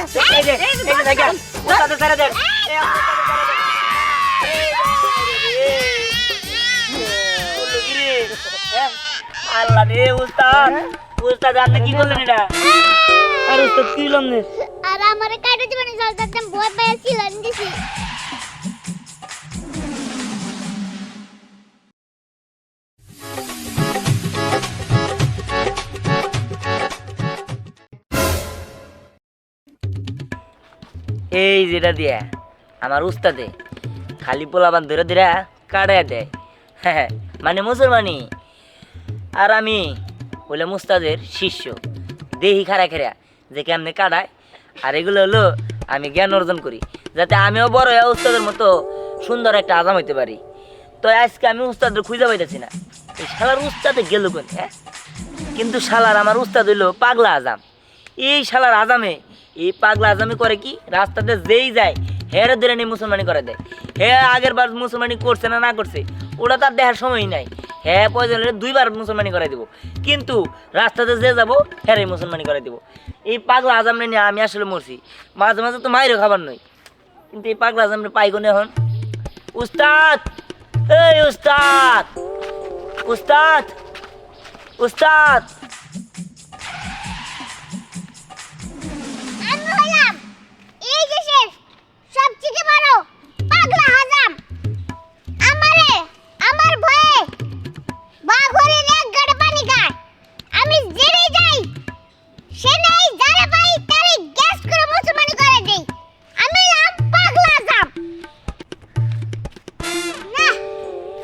আছে এই যে দেখেন উস্তাদের ছেড়ে দেন আল্লাহ রে উস্তাদ উস্তাদ আপনি কি করলেন এটা আর উস্তাদ কি করলেন আর আমারে কাটে জীবনে চলতে বই পায় ছিলেন দিছি এই যেটা দিয়ে আমার উস্তাদে খালি পোলাবান ধরে ধরে কাটায় দেয় হ্যাঁ মানে মুসলমানি আর আমি বলে মুস্তাদের শিষ্য দেহি খাড়া খেরা যে কেমনে কাটায় আর এগুলো হলো আমি জ্ঞান অর্জন করি যাতে আমিও বড় হয়ে উস্তাদের মতো সুন্দর একটা আজাম হইতে পারি তো আজকে আমি উস্তাদের খুঁজে পাইতেছি না এই শালার উস্তাদে গেল কোন হ্যাঁ কিন্তু শালার আমার উস্তাদ হইলো পাগলা আজাম এই শালার আজামে এই পাগলা আজামি করে কি রাস্তাতে যেই যায় হেরে ধরে নিয়ে মুসলমানি করে দেয় হে আগের বার মুসলমানি করছে না করছে ওটা তার দেখার সময়ই নাই হ্যাঁ প্রয়োজন হলে 2 বার মুসলমানি করে দিব কিন্তু রাস্তাতে যে যাবো হ্যাঁ মুসলমানি করে দিব এই পাগলা আজাম নিয়ে আমি আসলে মরছি মাঝে মাঝে তো মায়েরও খাবার নই কিন্তু এই পাগলা আজামটা পাই কোনে এখন উস্তাদ এই উস্তাদ উস্তাদ উস্তাদ আমি হলাম এই দেশের সবথেকে বড় পাগলা হাজাম আমারে আমার ভয়ে বাঘরের এক গাড়ি পানি খায় আমি জেনে যাই সে নাই যারা পাই তারে গ্যাস করে মুসলমানি করে দেই আমি হলাম পাগলা হাজাম না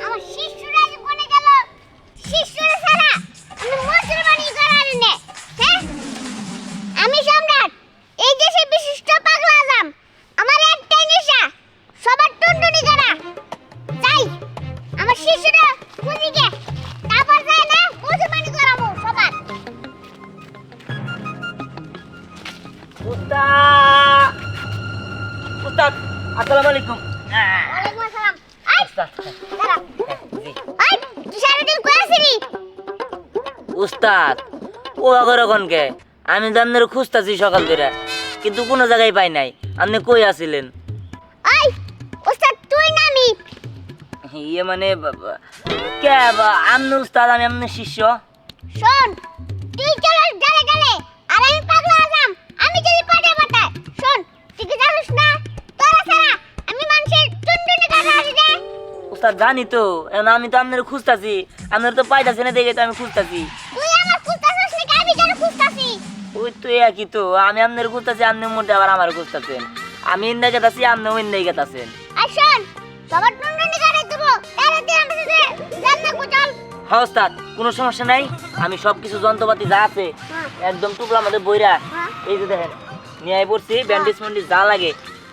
আমার শিশুরা কোনে গেল শিশুরা ছাড়া আমি মুসলমানি করার নে হ্যাঁ আমি সম্রাট এই দেশের বিশিষ্ট পাগলা আজম আমার একটাই নেশা সবার টুনটুনি করা তাই আমার শিশুরা খুঁজিকে তারপর যায় না মুসলমানি করাবো সবার উস্তাদ উস্তাদ আসসালামু আলাইকুম ওয়ালাইকুম আসসালাম আই উস্তাদ দাঁড়া জি আই তুই সারাদিন কই আছিস উস্তাদ ও আগরকনকে আমি তো আপনার খুঁজতেছি সকাল ধরে কিন্তু কোনো জায়গায় পাই নাই আপনি কই আছিলেন আই ওস্তাদ তুই না আমি ইয়ে মানে কে আপনি উস্তাদ আমি আপনার শিষ্য শোন তুই চলাস গালে গালে আর আমি পাগলা আজম আমি যদি পাটে পাটায় শোন তুই কি জানিস না তোরা ছাড়া আমি মানুষের টুনটুনি কাটা আসি রে উস্তাদ জানি তো এখন আমি তো আপনার খুঁজতেছি আপনার তো পাইতাছি না দেখে তো আমি খুঁজতেছি তুই আমার খুঁজতাছিস নাকি আমি তোর খুঁজতাছি ওই তো একই তো আমি আপনার খুঁজতেছি আপনি মোটে আবার আমার খুঁজতেছেন আমি ইন্দা গেতাছি আপনি ইন্দাই গেতাছেন আর শোন সবার টুনটুনি কাটা দেবো তাহলে তুই আমার সাথে জান্নাত চল হ্যাঁ উস্তাদ কোনো সমস্যা নাই আমি সব কিছু যন্ত্রপাতি যা আছে একদম টুকরা আমাদের বইরা এই যে দেখেন নিয়ে আই পড়ছি ব্যান্ডেজ ম্যান্ডেজ যা লাগে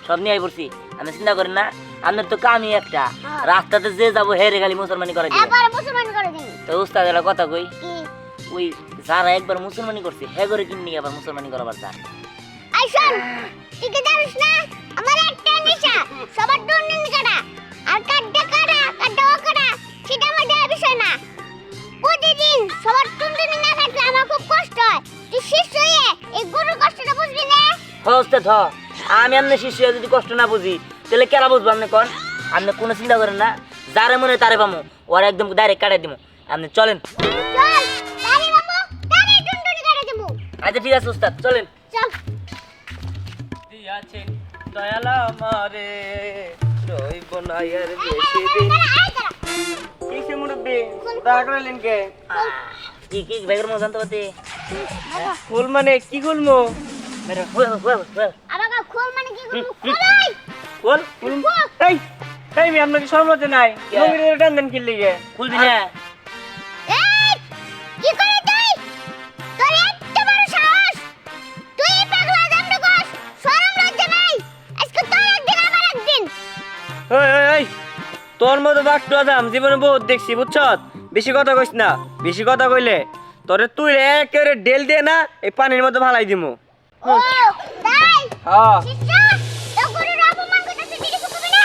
সব নিয়ে আই পড়ছি আমি চিন্তা করেন না আপনার তো কামই একটা রাস্তাতে যে যাবো হেরে খালি মুসলমানি করে দিবে এবার মুসলমান করে দিন তো উস্তাদ একটা কথা কই কি ওই যারা একবার মুসলমানি করছে হে করে কিনে আবার মুসলমানি করাবার চান আর শোন তুই কি জানিস না আমার একটা নেশা সবার টুনটুনি কাটা আর কাটটা ও কাটা সেটা আমার দেওয়ার বিষয় না প্রতিদিন সবার টুনটুনি না কাটলে আমার খুব কষ্ট হয় তুই শিষ্য হয়ে এই গরুর কষ্টটা বুঝবি না হ্যাঁ উস্তাদ হ আমি আপনার শিষ্য যদি কষ্ট না বুঝি তাহলে কেরা বুঝবো আপনি কন আপনি কোনো চিন্তা করেন না যারে মনে হয় তারে পামো ওরা একদম ডাইরেক্ট কাটাই দিব আপনি চলেন চল তারে বাবু তারে টুনটুনি কাটা দেবো আচ্ছা ঠিক আছে উস্তাদ চলেন চল দিয়াছেন দয়ালা আমারে রইব না আর বেশি দিন কিসে মুরব্বি দাঁড়া করলেন কে কি বেগের মো জানতে পারতে ফুল মানে কি খুলমু মেরে আমাকে খোল মানে কি করব খোলাই ফুল ফুল এই এই আমি আপনাকে সরলতে নাই নমিরে টান দেন কি লিগে খুলবি না এই কি করে তুই তোর এত বড় সাহস তুই পাগলা জামনে কস শরম লজ্জা নাই আজকে তোর একদিন আমার একদিন ওই ওই ওই তোর মতো বাক্য আদাম জীবনে বহুত দেখছি বুঝছত বেশি কথা কইস না বেশি কথা কইলে তোরে তুই একেবারে ডেল দিয়ে না এই পানির মধ্যে ভালাই দিমু ও তাই হ্যাঁ শিষ্য তো গুরুর অপমান করতেছিস কিছু কবি না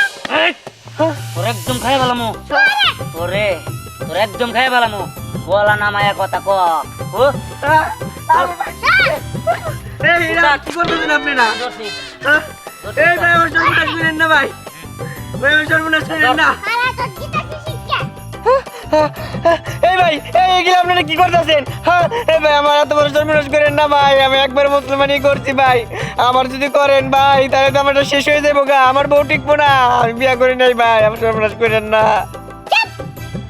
তোর একদম খাই ভালামু তোরে তোরে তোর একদম খাই ভালামু বলা না মায়া কথা ক ও চল এরা কি করতেছেন আপনারা ধরছি হ্যাঁ? এই ভাই আমার সর্বনাশ করেন না ভাই ভাই আমার সর্বনাশ করেন না সারা তো কিতা শিক্ষা এই ভাই এইগুলো আপনারা কি করতেছেন হ্যাঁ এই ভাই আমার এত বড় সর্বনাশ করেন না ভাই আমি একবার মুসলমানই করছি ভাই আমার যদি করেন ভাই তাহলে তো আমারটা শেষ হয়ে যাবো গা আমার বউ টিকবো না আমি বিয়া করি নাই ভাই আমার সর্বনাশ করেন না চুপ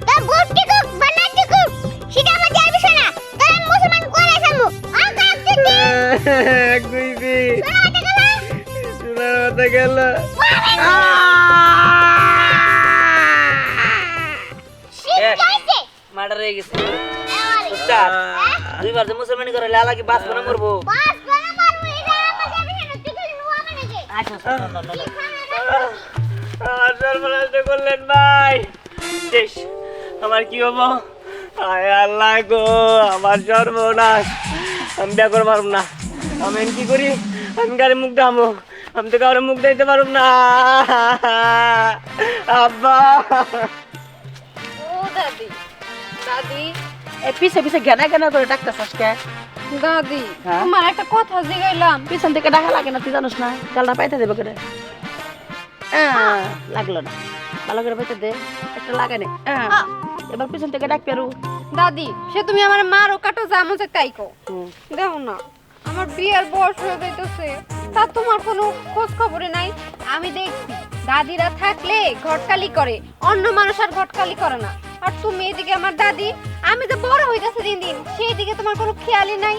তোর বুদ্ধি কুক বানাতি কুক সেটা আমার জানার বিষয় না তোর আমি মুসলমান করে সামু আর কাজ দিতে কইছি শোনা কথা শোনার গেল কথা গেল শিখাইছে মার্ডার হয়ে গেছে এবারে উস্তাদ দুইবার যে মুসলমানি করে লালা কি বাস করে মরবো বাস বানা মারবো এটা আমার জানার বিষয় না তুই খালি নুয়া মানে গে আচ্ছা আমার সর্বনাশ করলেন ভাই শেষ আমার কি হবো আয় আল্লাহ গো আমার সর্বনাশ আমি বিয়া করে পারব না আমি এখন কি করি আমি কারে মুখ দামো আমি তো কারো মুখ দিতে পারব না আব্বা ও দাদি দাদি এ পিছে পিছে ঘেনা ঘেনা করে ডাকতেছাস কে দাদি হ্যাঁ? তোমার একটা কথা জিগাইলাম পিছন থেকে ডাকা লাগে না তুই জানোস না গালটা পাইতে দেবে করে লাগলো না ভালো করে পাইতে দে একটা লাগে নে এবার পিছন থেকে ডাক পেরু দাদি সে তুমি আমার মারো কাটো জামো যে তাইকো দেখো না আমার বিয়ের বয়স হয়ে যাইতেছে তা তোমার কোনো খোঁজ খবরে নাই আমি দেখছি দাদিরা থাকলে ঘটকালি করে অন্য মানুষ আর ঘটকালি করে না আর তুমি এদিকে আমার দাদি আমি যে বড় হইতাছে দিন দিন সেই দিকে তোমার কোনো খেয়ালই নাই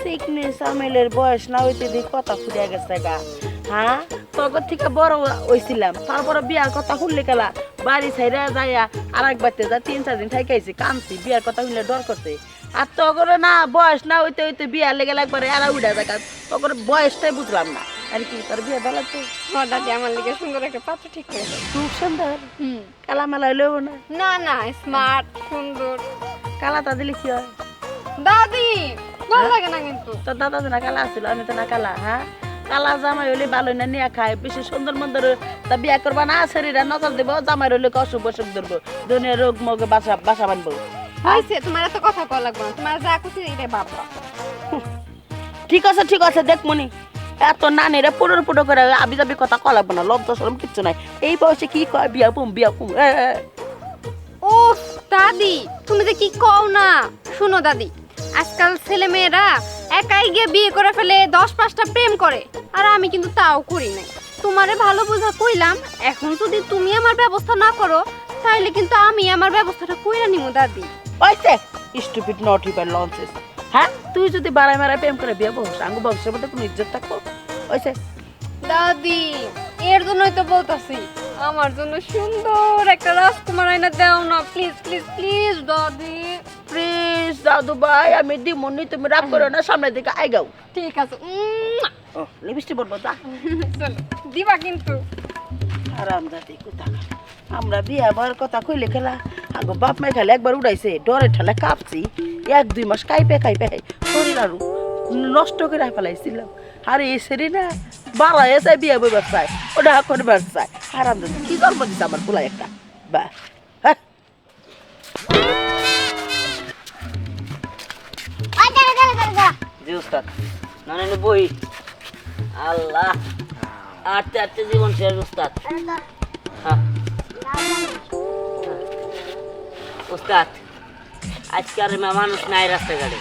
সিকনেস আমেলের বয়স না হইতে দি কথা ফুরিয়া গেছে গা হ্যাঁ তগর থেকে বড় হইছিলাম তারপরে বিয়ার কথা শুনলে গেলা বাড়ি ছাইরা যাইয়া আর এক বাড়িতে যা 3-4 দিন থাইকাইছি কামছি বিয়ার কথা শুনলে ডর করতে আর তগরে না বয়স না হইতে হইতে বিয়ার লেগে একবারে এরা উড়া দেখা তগর বয়সটাই বুঝলাম না আর কি তোর বিয়ে ভালো তো হ্যাঁ দাদি আমার লিগে সুন্দর একটা পাত্র ঠিক করে দাও। খুব সুন্দর হুম কালা মেলা হইলেও না না না স্মার্ট সুন্দর কালাটা দিলে কি হয় দাদি ভালো লাগে না কিন্তু তোর দাদা তো না কালা আছিল আমি তো না কালা হ্যাঁ কালা জামাই হইলে ভালো না নিয়ে খায় বেশি সুন্দর মন্দর তা বিয়া করবা না শরীরে নজর দেবো জামাই হইলে অসুখ বসুখ ধরবো দুনিয়া রোগ মগে বাসা বাসা বানবো হয়েছে তোমার এত কথা কওয়া লাগবে না তোমার যা খুশি এটাই ভাববা ঠিক আছে দেখ মনি এত নানিরা পুরো পুরো করে আবি যাবি কথা কয়া লাগবে না লজ্জা শরম কিচ্ছু নাই এই বয়সে কি কয় বিয়া পুম ও দাদি তুমি যে কি কও না শুনো দাদি আজকাল ছেলে মেয়েরা একাই গিয়ে বিয়ে করে ফেলে 10-5টা প্রেম করে আর আমি কিন্তু তাও করি নাই তোমারে ভালো বোঝা কইলাম এখন যদি তুমি আমার ব্যবস্থা না করো তাহলে কিন্তু আমি আমার ব্যবস্থাটা কইরা নিমু দাদি ওইছে স্টুপিড নট ইভার লঞ্চেস হ্যাঁ তুই যদি বাড়াই মারাই প্রেম করে বিয়া বস আঙ্গু বংশের মধ্যে কোনো ইজ্জত থাকবো ওইছে দাদি এর জন্যই তো বলতাছি আমার জন্য সুন্দর একটা রাজকুমার আইনা দাও না প্লিজ প্লিজ প্লিজ দাদি প্লিজ দাদু ভাই আমি দিমনি তুমি রাগ করো না সামনের দিকে আইগাও ঠিক আছে ও লিপস্টিক বলবো যা চলো দিবা কিন্তু আরাম দাদি কোথা আমরা বিয়া বার কথা কইলে খেলা আগো বাপ মাই খালে একবার উড়াইছে ডরে ঠেলে কাঁপছি 1-2 মাস কাইপে শরীর আরো নষ্ট করে ফেলাইছিলাম আর এই সেরি না বাড়া এসে বিয়া বই ব্যবসায় ওটা করে ব্যবসায় আরাম দাদি কি জন্ম দিচ্ছে আমার পোলা একটা বা হ্যাঁ ওই দাঁড়া জি উস্তাদ নানি বই আল্লাহ আটতে আটতে জীবন শেষ উস্তাদ হ্যাঁ উস্তাদ আজকে আর মানুষ নাই রাস্তাঘাটে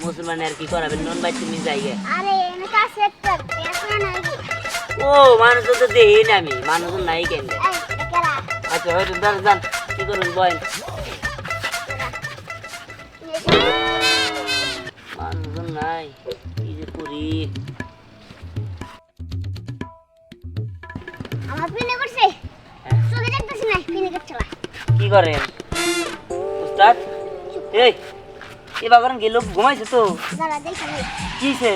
মুসলমান আর কি করাবেন নন ভাই তুমি যাইগে আরে এনে কা সেট কর এখন নাই ও মানুষ তো দেখি না আমি মানুষ নাই কেন এই এটা কেরা আচ্ছা হয়তো যান কি করুন বয়েন মানুষ নাই কি যে করি আমার পিনে করছে চোখে দেখতেছ না পিনে করছে না কি করেন উস্তাদ এই এ বাগান গেল ঘুমাইছে তো দাঁড়া দেখে নেই কিসে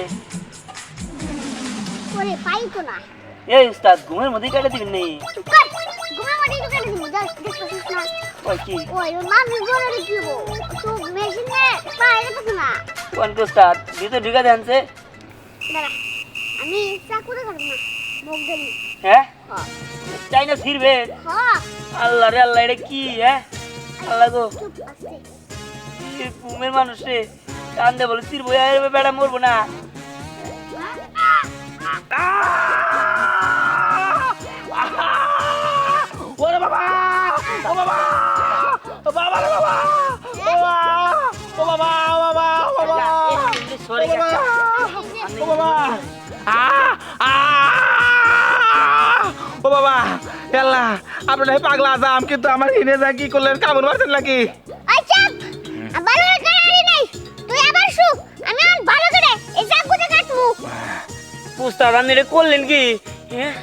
ওরে পাই তো না এই উস্তাদ ঘুমের মধ্যে কেটে দিবেন নেই চুপ কর ঘুমা মাটি তো কেটে দিবি যাস দেখতেছিস না ওই কি ওই মানুষ জোরে দেখিবো তো মেশিন নে পাই দেখতেছ না কোন উস্তাদ ভিতর ঢুকা দেনছে দাঁড়া আমি চাকু দেখাব না মুখ ধরি হ্যাঁ হ্যাঁ চাই না ফিরবে হ্যাঁ আল্লাহ রে আল্লাহ এটা কি হ্যাঁ আল্লাহ গো চুপ আস্তে ঘুমের মানুষ রে কান্দে বলে ফিরবো বেড়া মরবো না ওরে বাবা ও বাবা ও বাবা রে বাবা ও বাবা ও বাবা ও বাবা সরি ও বাবা ও বাবা আল্লাহ আপনার পাগলা আজাম কিন্তু আমার হিনে যা কি করলেন কামড় মারছেন নাকি আচ্ছা ভালো করে আনি নাই তুই আবার শু আমি আর ভালো করে এই চাকুতে কাটমু উস্তাদ আপনি এটা করলেন কি হ্যাঁ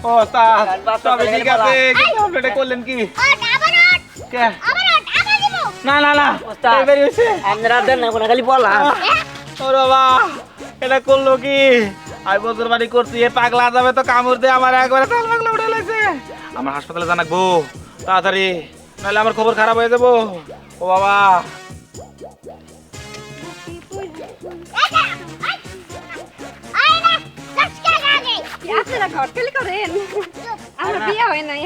ও তবে ঠিক আছে কিন্তু আপনি এটা করলেন কি কে না না না উস্তাদ এই বেরিয়ে হয়েছে আপনারা দেন না কোনো খালি বললাম ও বাবা এটা করলো কি আমি বছর বাড়ি করছি এ পাগলা যাবে তো কামড় দিয়ে আমার একবারে তাল পাগলা উঠে লাগছে আমার হাসপাতালে জানাকবো তাড়াতাড়ি নাহলে আমার খবর খারাপ হয়ে যাবো ও বাবা আপনারা ঘর খেলি করেন আমার বিয়ে হয় নাই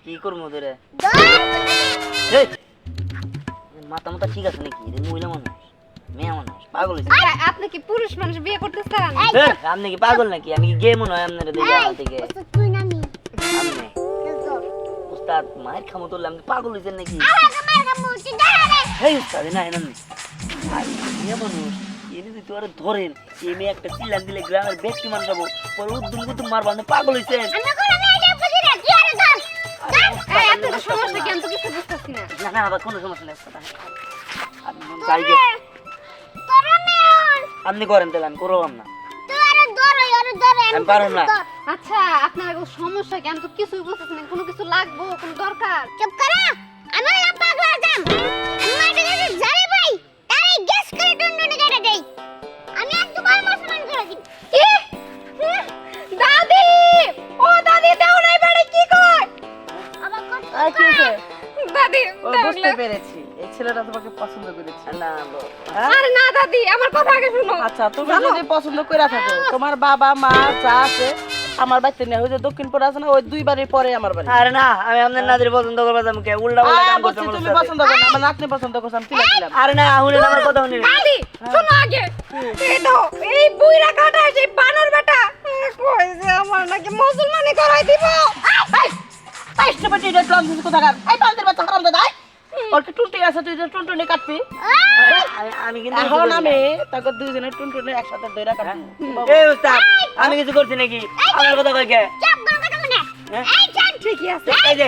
কি করবো তোরে মাথা মাথা ঠিক আছে নাকি এটা মহিলা মানুষ মেয়ে মানুষ পাগল হয়েছে আপনি কি পুরুষ মানুষ বিয়ে করতে চান আপনি কি পাগল নাকি আমি কি গে মনে হয় আপনারা দেখে আড়াল থেকে আপনি উস্তাদ মায়ের খামো তোলে আপনি পাগল হয়েছেন নাকি এই উস্তাদ না এনাম মেয়ে মানুষ এনে যদি তোরা ধরেন এই মেয়ে একটা চিল্লান দিলে গ্রামের ব্যক্তি মানুষ যাবো পরে উদ্দুম কুতুম মারবো আপনি পাগল হয়েছেন আপনাদের সমস্যা কি আমি তো কিছু বুঝতেছি না না না আবার কোনো সমস্যা নেই আপনি যাইবে আপনি করেন তাহলে আমি করলাম না আমি পারব না আচ্ছা আপনার সমস্যা কি আমি তো কিছুই বুঝতেছি না কোনো কিছু লাগবো কোনো দরকার চুপ করা আমার না পাগলা যাম আমি মাইটা গেছে জারে ভাই তারে গ্যাস করে টুনটুনি কেটে দেই আমি আর তোমার মুসলমান করে দিই কি দাদি ও দাদি দাও নাই বাড়ি কি কর আবার কত আর কি হয়েছে দাদি ও বুঝতে পেরেছি এই ছেলেটা তোমাকে পছন্দ করেছে না আরে না দাদি আমার কথা আগে শুনো আচ্ছা তুমি যদি পছন্দ করে থাকো তোমার বাবা মা যা আছে আমার বাড়িতে নেই ওই যে দক্ষিণপুর আছে না ওই দুই বাড়ির পরে আমার বাড়ি আরে না আমি আপনার নাদের পছন্দ করবো আমাকে উল্টা উল্টা কাম করতে বলছি, তুমি পছন্দ করো না আমার নাতনি পছন্দ করছে আমি তুলেছিলাম আরে না শুনেন আমার কথা শুনেন দাদি শোনো আগে এই তো এই বুইরা কাটা সেই বানর বেটা কইছে আমার নাকি মুসলমানি করাই দিব পাঁচটা বাটি এটা ট্রাম দিছে কোথাকার এই বান্দির বাচ্চা হারাম দাদা ওর কি টুনটুনি আছে তুই যে টুনটুনি কাটবি আমি কিন্তু এখন আমি তাকে দুইজনের টুনটুনি একসাথে দইরা কাটবো এই উস্তাদ আমি কিছু করছি নাকি আমার কথা কই কে চাপ গো কথা মনে এই জান ঠিকই আছে এই যে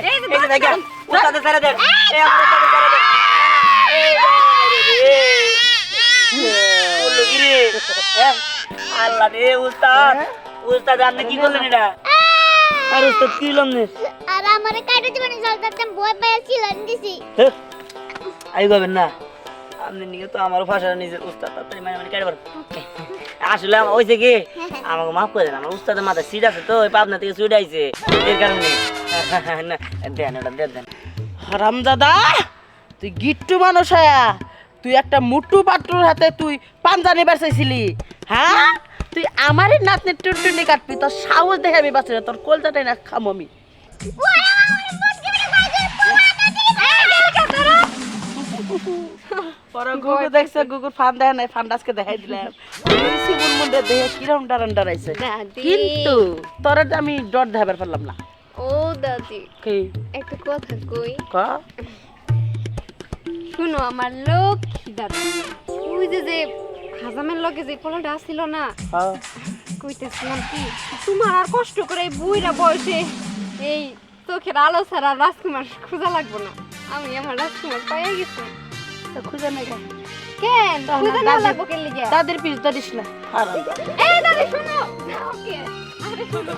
দেখে উস্তাদ সারা দেন এই উস্তাদ সারা দেন বললো কি রে আল্লাহ রে উস্তাদ উস্তাদ আপনি কি করলেন এটা আর উস্তাদ কি লমনে আর আমারে কাটে দিবেন জলদাতে বই পায় ছিলেন দিছি আই গবেন না আপনি নিয়ে তো আমার ভাষা নিজের উস্তাদ তাড়াতাড়ি মানে কেটে পারো আসলে হয়েছে কি আমাকে মাফ করে দেন আমার উস্তাদের মাথায় সিট আছে তো ওই পাবনা থেকে চুট আইছে এর কারণে না দেন ওটা দেন হারাম দাদা তুই গিট্টু মানুষ হয়া তুই একটা মুট্টু পাট্টুর হাতে তুই পাঞ্জানি বাঁচাইছিলি হ্যাঁ তুই আমারই নাতনি টুনটুনি কাটবি তোর সাহস দেখে আমি বাঁচি না তোর কলজাটাই না খাম আমি পরে গুগু দেখছে গুগুর ফান দেয় নাই ফান আজকে দেখাই দিলাম সিগুর মধ্যে দেখে কিরম ডারান ডারাইছে দাদি কিন্তু তোরা আমি ডর দেখাবার পারলাম না ও দাদি কি একটা কথা কই ক শুনো আমার লক্ষ্মী দাদি ওই যে খাজামের লগে যে পোলাটা আসছিল না হ্যাঁ কইতেছিলাম কি তোমার আর কষ্ট করে এই বুইরা বয়সে এই চোখের আলো ছাড়া রাজকুমার খোঁজা লাগবো না আমি আমার রাজকুমার পাইয়া গেছি তো খুঁজে নাই কেন? কেন তাহলে খোঁজা না দাদি- লাগবো কেন লিগে দাদির পিস ধরিস না হারাম দাদা। এই দাদি শুনো ওকে আরে শুনো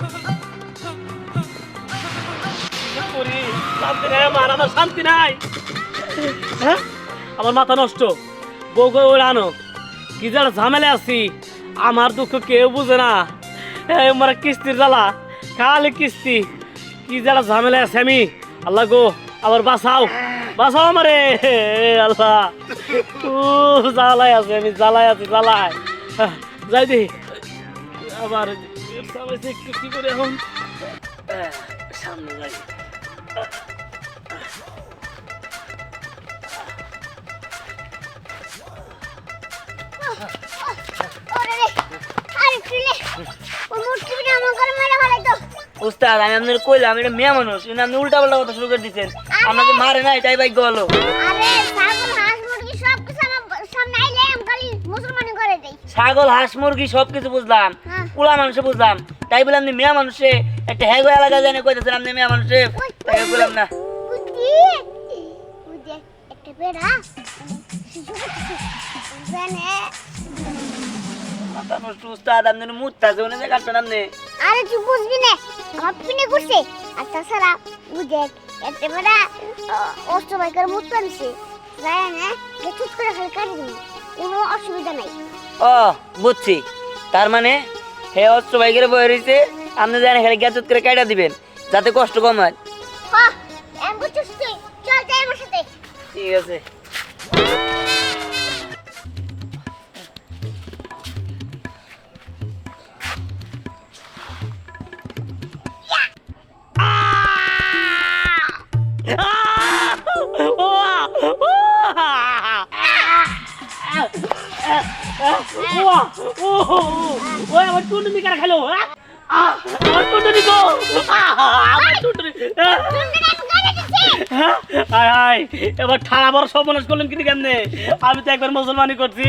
শান্তি নাই আমার শান্তি নাই হ্যাঁ আমার মাথা নষ্ট বউ গো ওরা আনো কি যারা ঝামেলা আছি আমার দুঃখ কেউ বুঝে না আমার কিস্তির জ্বালা খালি কিস্তি কি যারা ঝামেলা আছে আমি আল্লাহ গো আবার বাঁচাও বাঁচাও আমারে আল্লাহ ও জ্বালাই আছে আমি জ্বালাই আছি জ্বালাই যাই দি আবার একটু কি করে এখন সামনে যাই উস্তাদ আমি আপনার কইলাম এটা মেয়ে মানুষ কিন্তু আপনি উল্টা পাল্টা কথা শুরু করে দিচ্ছেন আপনাকে মারে নাই তাই ভাগ্য হলো আরে ছাগল হাঁস মুরগি সব কিছু আমার সামনে আইলে আমি খালি মুসলমানি করে দেই। ছাগল হাঁস মুরগি সবকিছু বুঝলাম হ্যাঁ। পুলা মানুষে বুঝলাম তাই বলে আপনি মেয়ে মানুষে একটা হ্যাগো এলাকা জানে কইতেছেন আপনি মেয়ে মানুষে তাই বললাম না বুদ্ধি বুদ্ধি একটা বেড়া শিশু জানে। মাথা নষ্ট উস্তাদ আপনি মুত্তা আছে উনি যে কাটবেন আপনি আরে তুই বুঝবি না আমার পিনে করছে আর তাছাড়া বুঝে একটা বেড়া অস্ত্র বাইকার মুখ টানছে যায় না চুপ করে খালি কাটি দিবি কোনো অসুবিধা নাই। ও বুঝছি তার মানে হে অস্ত্র বাইকের বয়ে রয়েছে আপনি জানেন খালি গ্যাচত করে কাটা দিবেন যাতে কষ্ট কম হয় হ্যাঁ এম বুঝছিস তুই চল যাই আমার সাথে। ঠিক আছে ওই আমার টুনটুনি কারা খেলো আমার টুনটুনি গো আমার টুনটুনি হাই হাই এবার ঠাড়া বড় সর্বনাশ করলেন কিন্তু কেমনে আমি তো একবার মুসলমানি করছি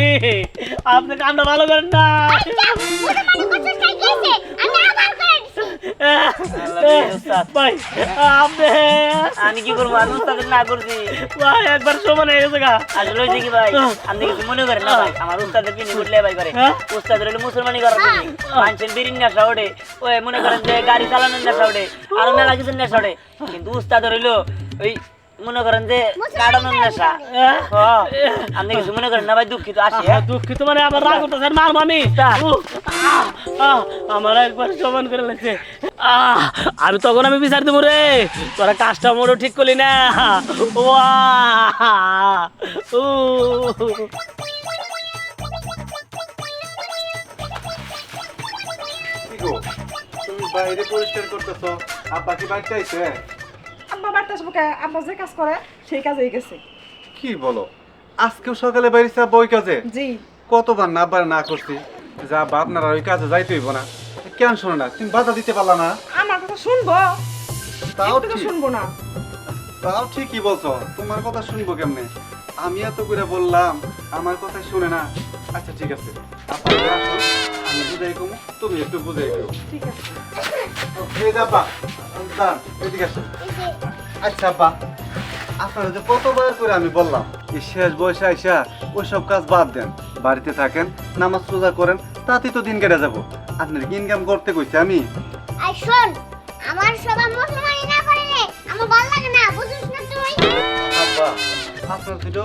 আপনি কামটা ভালো করেন না ভাই আপনি আমি কি করবো আমি উস্তাদের না করছি ভাই একবার সমান হয়ে গেছে গা আসলে হয়েছে কি ভাই আপনি কিছু মনে করেন না ভাই আমার উস্তাদের পিনি উঠলে ভাই করে উস্তাদের হলে মুসলমানি করার জন্য মানুষের বিড়ির নেশা ওঠে ওই মনে করেন যে গাড়ি চালানোর নেশা ওঠে আরো মেলা কিছু নেশা ওঠে কিন্তু উস্তাদের হইলো ওই মনে করেন যে কাটানোর নেশা আপনি কিছু মনে করেন না ভাই দুঃখিত আসি দুঃখিত মানে আবার রাগ উঠতেছে মার মামি আমার একবার সমান করে লাগছে আমি তখন আমি বিচার দেবো রে তোরা কাজটা মোড়ও ঠিক করলি না কি গো তুমি বাইরে পরিষ্কার করতেছো আব্বা কি বাড়িতে আইছে? আব্বা বাড়তে আসবো কে? আব্বা যে কাজ করে সেই কাজেই গেছে। কি বলো আজকেও সকালে বাইরেছে আব্বা ওই কাজে? জি কতবার না আব্বার না করছি যে আব্বা আপনারা ওই কাজে যাইতে হইব না, কেন শোনো না? তুমি বাধা দিতে পারলা না? আমার কথা শুনবো? তাও একটু তো ঠিক, শুনবো না। তাও ঠিকই বলছো, তোমার কথা শুনবো কেমনে? আমি এত করে বললাম আমার কথা শুনে না। আচ্ছা ঠিক আছে আব্বা আসো, আমি বুঝাই কমু, তুমি একটু বুঝাই দিও। ঠিক আছে। এই যে আব্বা দাঁড়ান, এদিকে আসো। আচ্ছা আব্বা আপনারা যে কতবার করে আমি বললাম এই শেষ বয়সে আইসা ওইসব কাজ বাদ দেন, বাড়িতে থাকেন, নামাজ রোজা করেন, তাতেই তো দিন কেটে যাবো। আপনার ইনকাম করতে কইছি আমি। আর শোন আমার সবাই মুসলমানি না করলে আমার ভালো লাগে না বুঝিস না তুই। আব্বা আপনার দুটো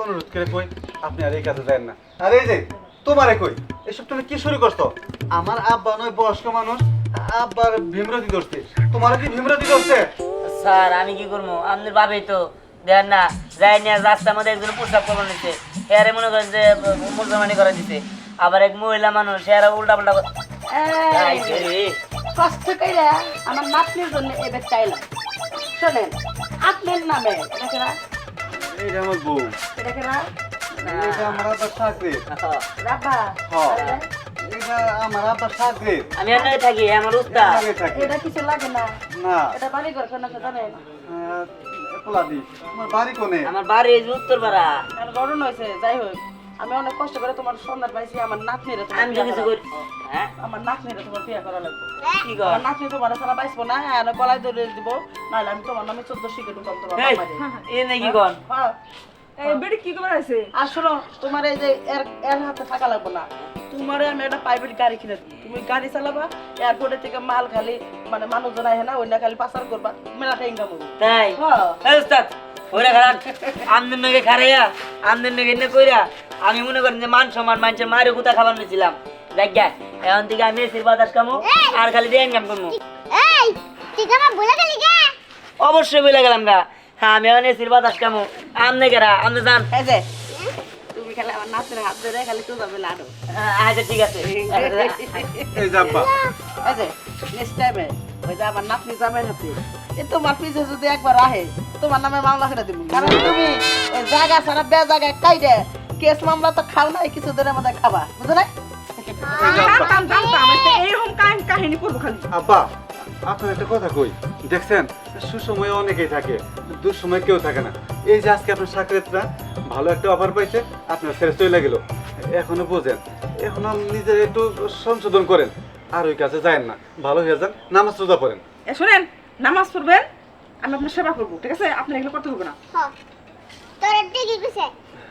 অনুরোধ করে কই আপনি আর এই কাজে যান না। আর এই যে তোমারে কই এসব তুমি কি শুরু করছো? আমার আব্বা নয় বয়স্ক মানুষ, আব্বার ভীমরতি ধরছে, তোমারও কি ভীমরতি ধরছে? স্যার আমি কি করবো আপনার ভাবেই তো দেন না যাই না রাস্তার মধ্যে একজন প্রস্তাব করবো নিচ্ছে এরে মনে করেন যে মুসলমানি করে দিতে আবার এক মহিলা মানুষ এরা উল্টা পাল্টা কষ্ট কইরা আমার নাতনির জন্য এবার চাইলাম। শোনেন আপনার নামে এটা কেনা? এইটা আমার বউ, এটা কেনা? এটা আমার আব্বার চাকরি। রাব্বা হ্যাঁ এটা আমার আব্বার চাকরি। আমি আর নাই থাকি আমার উস্তাদ আগে থাকি এটা কিছু লাগে না। না এটা বাড়ি ঘর কেন জানেন? পোলাদি তোমার বাড়ি কোনে? আমার বাড়ি এই যে উত্তরপাড়া আর গরম হয়েছে যাই হোক আমি অনেক কষ্ট করে তোমার সন্ধান পাইছি। আমার নাতনিরে তোমার আমি তো বিয়া কিছু করা- করি হ্যাঁ আমার নাতনিরে তোমার বিয়া করা লাগবে। কি কর আমার নাতনি তোমার ছাড়া পাইবো না, আর গলায় ধরে দিব, নাহলে আমি তোমার নামে 14 শিখে ঢুকাম তোমার এই বাবারে। এ নাকি কন হ্যাঁ। বেড়ি কি করে আছে? আর শোনো তোমার এই যে এর হাতে থাকা লাগবে না, তোমারে আমি একটা প্রাইভেট গাড়ি কিনে দেবো, তুমি গাড়ি চালাবা, এয়ারপোর্টে থেকে মাল খালি মানে মানুষজন আহে না ওই না খালি পাচার করবা, মেলাটা ইনকাম হবে। তাই হ্যাঁ। এই উস্তাদ ওরা খারাপ আমদের নগে খারাইয়া আমদের নগে এনে কইরা আমি মনে করেন যে মান সম্মান মানুষের মায়ের কুতা খাবার নিয়েছিলাম দেখা এখন থেকে আমি এসির বাতাস কামো আর খালি দিয়ে ইনকাম করবো এই তুই আমার বলে গেলি কে? অবশ্যই বলে গেলাম গা হ্যাঁ আমি এখন এসির বাতাস কামো আমনে কেরা আমনে যান এই যে তুমি খালি আমার নাচের হাত ধরে খালি তো যাবে লাড়ো। আচ্ছা ঠিক আছে এই যে আব্বা এই যে নেক্সট টাইমে ওই যে আমার নাতনি জামাই হাতে এ তোমার পিছে যদি একবার আহে তোমার নামে মামলা করে দিব, কারণ তুমি ওই জায়গা ছাড়া বে জায়গায় কাইডে কেস মামলা তো খাও নাই, কিছু দিনের মধ্যে খাবা, বুঝো না? জানতাম জানতাম এইরকম কাহিনী কাহিনী করবো খালি। আব্বা আপনার একটা কথা কই, দেখছেন সুসময়ে অনেকেই থাকে, দুঃসময় কেউ থাকে না। এই যে আজকে আপনার সাকরেতরা ভালো একটা অফার পাইছে, আপনার ছেড়ে চলে গেল, এখনো বোঝেন, এখনো নিজের একটু সংশোধন করেন, আর ওই কাছে যায়েন না, ভালো হয়ে যান, নামাজ রোজা পড়েন। শোনেন, নামাজ পড়বেন, আমি আপনার সেবা করবো, ঠিক আছে? আপনার এগুলো করতে হবে না। হ তোর ঠিকই কইছে,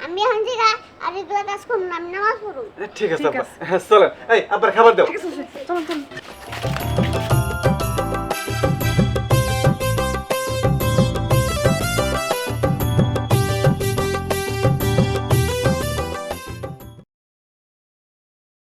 আমি এখন থেকে আর এগুলো কাজ করব না, আমি নামাজ পড়ব। ঠিক আছে আব্বা, চলেন। এই আব্বার খাবার দাও। ঠিক আছে, চলুন চলুন।